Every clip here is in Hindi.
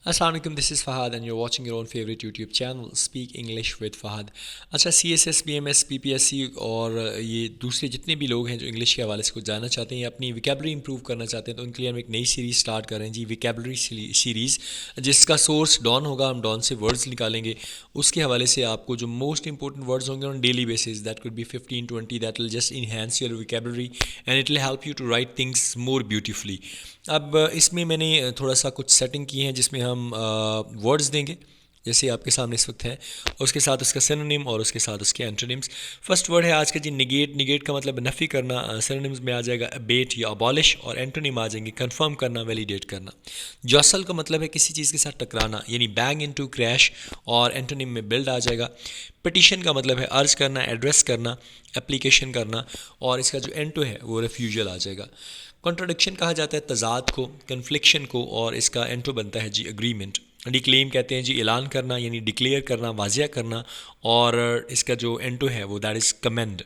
अस्सलाम वालेकुम, this is Fahad and you are watching your own favourite YouTube channel speak English with Fahad. अच्छा, सीएसएस, बीएमएस, पीपीएससी और ये दूसरे जितने भी लोग हैं जो इंग्लिश के हवाले से कुछ जानना चाहते हैं या अपनी विकेबलरी इंप्रूव करना चाहते हैं, तो उनके लिए हम एक नई सीरीज़ स्टार्ट कर रहे हैं जी, विकेबलरी सीरीज़, जिसका सोर्स डॉन होगा। हम डॉन से वर्ड्स निकालेंगे, उसके हवाले से आपको जो मोस्ट इंपॉर्टेंट वर्ड्स होंगे on daily basis, that could be 15-20, that will just enhance your vocabulary and it will help you to write things more beautifully. अब इसमें मैंने थोड़ा सा कुछ सेटिंग की है जिसमें हम वर्ड्स देंगे जैसे आपके सामने इस वक्त है, उसके साथ उसका सिनोनिम और उसके साथ उसके एंटोनिम्स। फर्स्ट वर्ड है आज का जी, निगेट। निगेट का मतलब नफ़ी करना। सिनोनिम्स में आ जाएगा अबेट या अबॉलिश, और एंटोनिम आ जाएंगे कंफर्म करना, वैलिडेट करना। जॉसल का मतलब है किसी चीज़ के साथ टकराना, यानी बैंग इनटू, क्रैश, और एंटोनिम में बिल्ड आ जाएगा। पिटिशन का मतलब है अर्ज करना, एड्रेस करना, एप्लीकेशन करना, और इसका जो एंटो है वो रिफ्यूजल आ जाएगा। कॉन्ट्रडिक्शन कहा जाता है तजाद को, कन्फ्लिक्शन को, और इसका एंटो बनता है जी अग्रीमेंट। डिक्लेम कहते हैं जी ऐलान करना, यानी डिक्लेयर करना, वाजिया करना, और इसका जो एंटो है वो दैट इज़ कमेंड।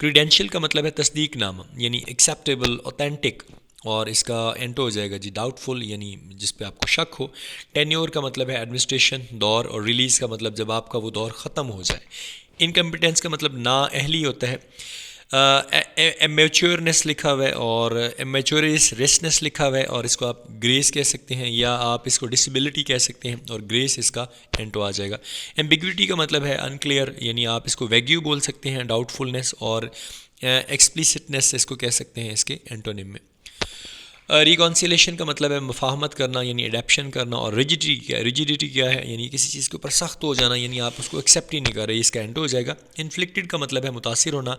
क्रीडेंशियल का मतलब है तस्दीक नामा, यानी एक्सेप्टेबल, ऑथेंटिक, और इसका एंटो हो जाएगा जी डाउटफुल, यानी जिस पे आपको शक हो। टेन्योर का मतलब है एडमिनिस्ट्रेशन, दौर, और रिलीज़ का मतलब जब आपका वो दौर ख़त्म हो जाए। इनकम्पिटेंस का मतलब ना अहली होता है। एमेच्योरनेस लिखा हुआ है और एमेच्योरिसनेस लिखा हुआ है, और इसको आप ग्रेस कह सकते हैं या आप इसको डिसेबिलिटी कह सकते हैं, और ग्रेस इसका एंटो आ जाएगा। एम्बिग्विटी का मतलब है अनक्लियर, यानी आप इसको वैग्यू बोल सकते हैं, डाउटफुलनेस, और एक्सप्लिसिटनेस इसको कह सकते हैं इसके एंटोनिम में। रिकॉन्सिलेशन का मतलब है मुफाहमत करना, यानी एडेप्शन करना, और रिजिडिटी क्या है, यानी किसी चीज़ के ऊपर सख्त हो जाना, यानी आप उसको एक्सेप्ट ही नहीं कर रहे, इसका एंड हो जाएगा। इन्फ्लिक्टेड का मतलब है मुतासिर होना,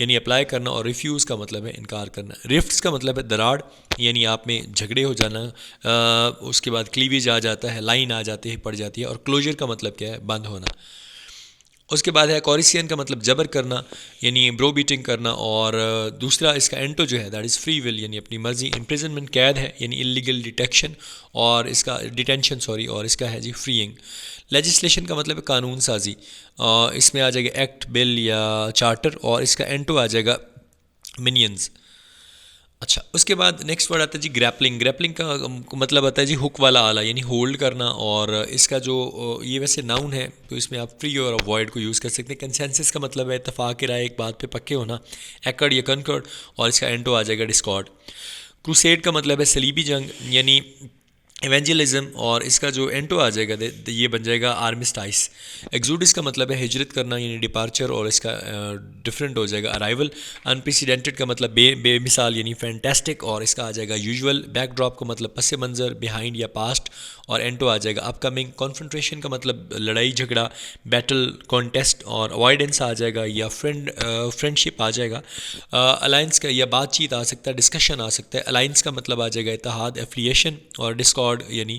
यानी अप्लाई करना, और रिफ्यूज़ का मतलब है इनकार करना। रिफ्ट्स का मतलब है दरार, यानी आप में झगड़े हो जाना। उसके बाद क्लीवेज आ जाता है, लाइन आ जाती है, पड़ जाती है। और क्लोजर का मतलब क्या है, बंद होना। उसके बाद है कॉरिसियन का मतलब जबर करना, यानी ब्रो बीटिंग करना, और दूसरा इसका एंटो जो है दैट इज़ फ्री विल, यानी अपनी मर्जी। इम्प्रिजनमेंट कैद है, यानी इलीगल डिटेक्शन, और इसका डिटेंशन सॉरी, और इसका है जी फ्रीइंग। लेजिस्लेशन का मतलब है कानून साजी, इसमें आ जाएगा एक्ट, बिल या चार्टर, और इसका एंटो आ जाएगा मिनियंस। अच्छा, उसके बाद नेक्स्ट वर्ड आता है जी ग्रैपलिंग। ग्रैपलिंग का मतलब आता है जी हुक वाला आला, यानी होल्ड करना, और इसका जो ये वैसे नाउन है तो इसमें आप फ्री और अवॉइड को यूज़ कर सकते हैं। कंसेंसस का मतलब है इत्तेफाक राय, एक बात पे पक्के होना। एकड़ या कनकड़, और इसका एंटो आ जाएगा डिस्कॉर्ड। क्रूसेड का मतलब है सलीबी जंग, यानी एवेंजलिज्म, और इसका जो एंटो आ जाएगा ये बन जाएगा आर्मिस्टाइस। एक्जूडिस का मतलब है हिजरत करना, यानी डिपार्चर, और इसका डिफरेंट हो जाएगा अराइवल। अनप्रेसिडेंटेड का मतलब बेमिसाल, यानी फैंटेस्टिक, और इसका आ जाएगा यूजुअल। बैकड्रॉप का मतलब पस मंज़र, बिहाइंड या पास्ट, और एंटो आ जाएगा अपकमिंग। कॉन्फ्रंट्रेशन का मतलब लड़ाई झगड़ा, बैटल, कॉन्टेस्ट, और अवॉइडेंस आ जाएगा या फ्रेंडशिप आ जाएगा। अलाइंस का या बातचीत आ सकता है, डिस्कशन आ सकता है। अलाइंस का मतलब आ जाएगा इत्तेहाद, एफिलिएशन, और डिस्कॉर्ड यानी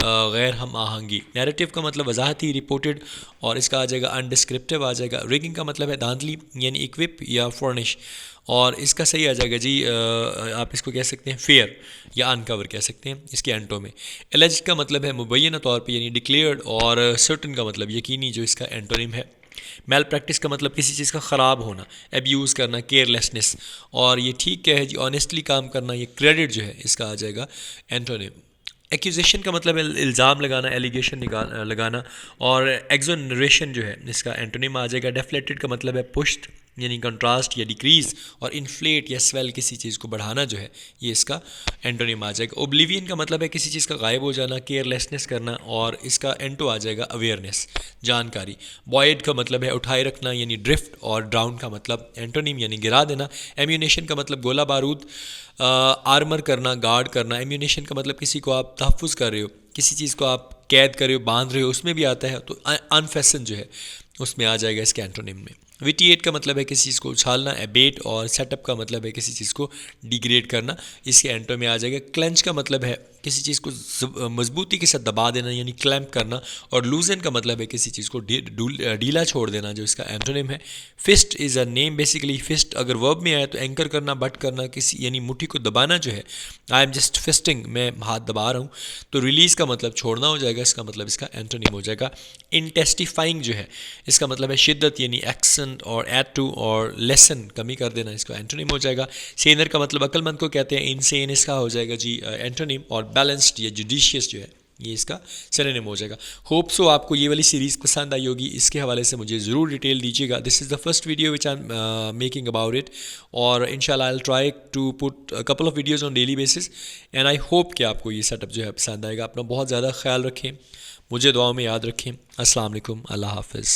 गैर हम आहंगी। नैरेटिव का मतलब वजाहती, रिपोर्टेड, और इसका आ जाएगा अनडिस्क्रिप्टिव आ जाएगा। रिगिंग का मतलब है धांधली, यानी इक्विप या फर्निश, और इसका सही आ जाएगा जी आप इसको कह सकते हैं फेयर या अनकवर कह सकते हैं इसके एंटो में। एलिज्ड का मतलब है मुबैना तौर पे, यानी डिक्लेयर्ड, और सर्टन का मतलब यकीनी, जो इसका एंटोनिम है। मेल प्रैक्टिस का मतलब किसी चीज़ का ख़राब होना, एब्यूज़ करना, केयरलेसनेस, और ये ठीक क्या है जी ऑनेस्टली काम करना, ये क्रेडिट जो है इसका आ जाएगा एंटोनिम। एक्यूजेशन का मतलब है इल्ज़ाम लगाना, एलिगेशन लगाना, और एक्सोनरेशन जो है इसका एंटोनिम आ जाएगा। डेफ्लेटेड का मतलब है पुश्ड, यानी कंट्रास्ट या डिक्रीज़, और इन्फ्लेट या स्वेल, किसी चीज़ को बढ़ाना जो है ये इसका एंटोनिम आ जाएगा। ओब्लिवियन का मतलब है किसी चीज़ का गायब हो जाना, केयरलेसनेस करना, और इसका एंटो आ जाएगा अवेयरनेस, जानकारी। बॉयड का मतलब है उठाए रखना, यानी ड्रिफ्ट, और ड्राउन का मतलब एंटोनिम, यानी गिरा देना। एम्यूनेशन का मतलब गोला बारूद, आर्मर करना, गार्ड करना। एम्यूनेशन का मतलब किसी को आप तहफ़्फ़ुज़ कर रहे हो, किसी चीज़ को आप कैद कर रहे हो, बांध रहे हो, उसमें भी आता है, तो अनफेसन जो है उसमें आ जाएगा इसके एंटोनिम में। विटिएट का मतलब है किसी चीज़ को उछालना, एबेट, और सेटअप का मतलब है किसी चीज़ को डिग्रेड करना, इसके एंटो में आ जाएगा। क्लेंच का मतलब है किसी चीज़ को मजबूती के साथ दबा देना, यानी क्लैम्प करना, और लूजन का मतलब है किसी चीज़ को ढीला छोड़ देना, जो इसका एंटोनिम है। Fist is a name, basically fist अगर वर्ब में आए तो एंकर करना, बट करना, किसी यानी मुट्ठी को दबाना जो है, आई एम जस्ट फिस्टिंग, मैं हाथ दबा रहा हूँ। तो रिलीज़ का मतलब छोड़ना हो जाएगा, इसका मतलब इसका एंटोनिम हो जाएगा। इंटेस्टिफाइंग जो है इसका मतलब है शिद्दत, यानी एक्सेंट, और ऐड टू, और लेसन, कमी कर देना, इसका एंटोनिम हो जाएगा। सेनर का मतलब अक्लमंद को कहते हैं, इनसेन इसका हो जाएगा जी एंटोनिम। और बैलेंस्ड या जुडिशियस जो है ये इसका सिनोनिम हो जाएगा। होप सो आपको ये वाली सीरीज़ पसंद आई होगी, इसके हवाले से मुझे ज़रूर डिटेल दीजिएगा। This is the first video which I am making about it, और इंशाल्लाह I will try to put a couple of videos on daily basis, and I hope कि आपको ये सेटअप जो है पसंद आएगा। अपना बहुत ज़्यादा ख्याल रखें, मुझे दुआओं में याद रखें। अस्सलाम वालेकुम, अल्लाह हाफ़िज़।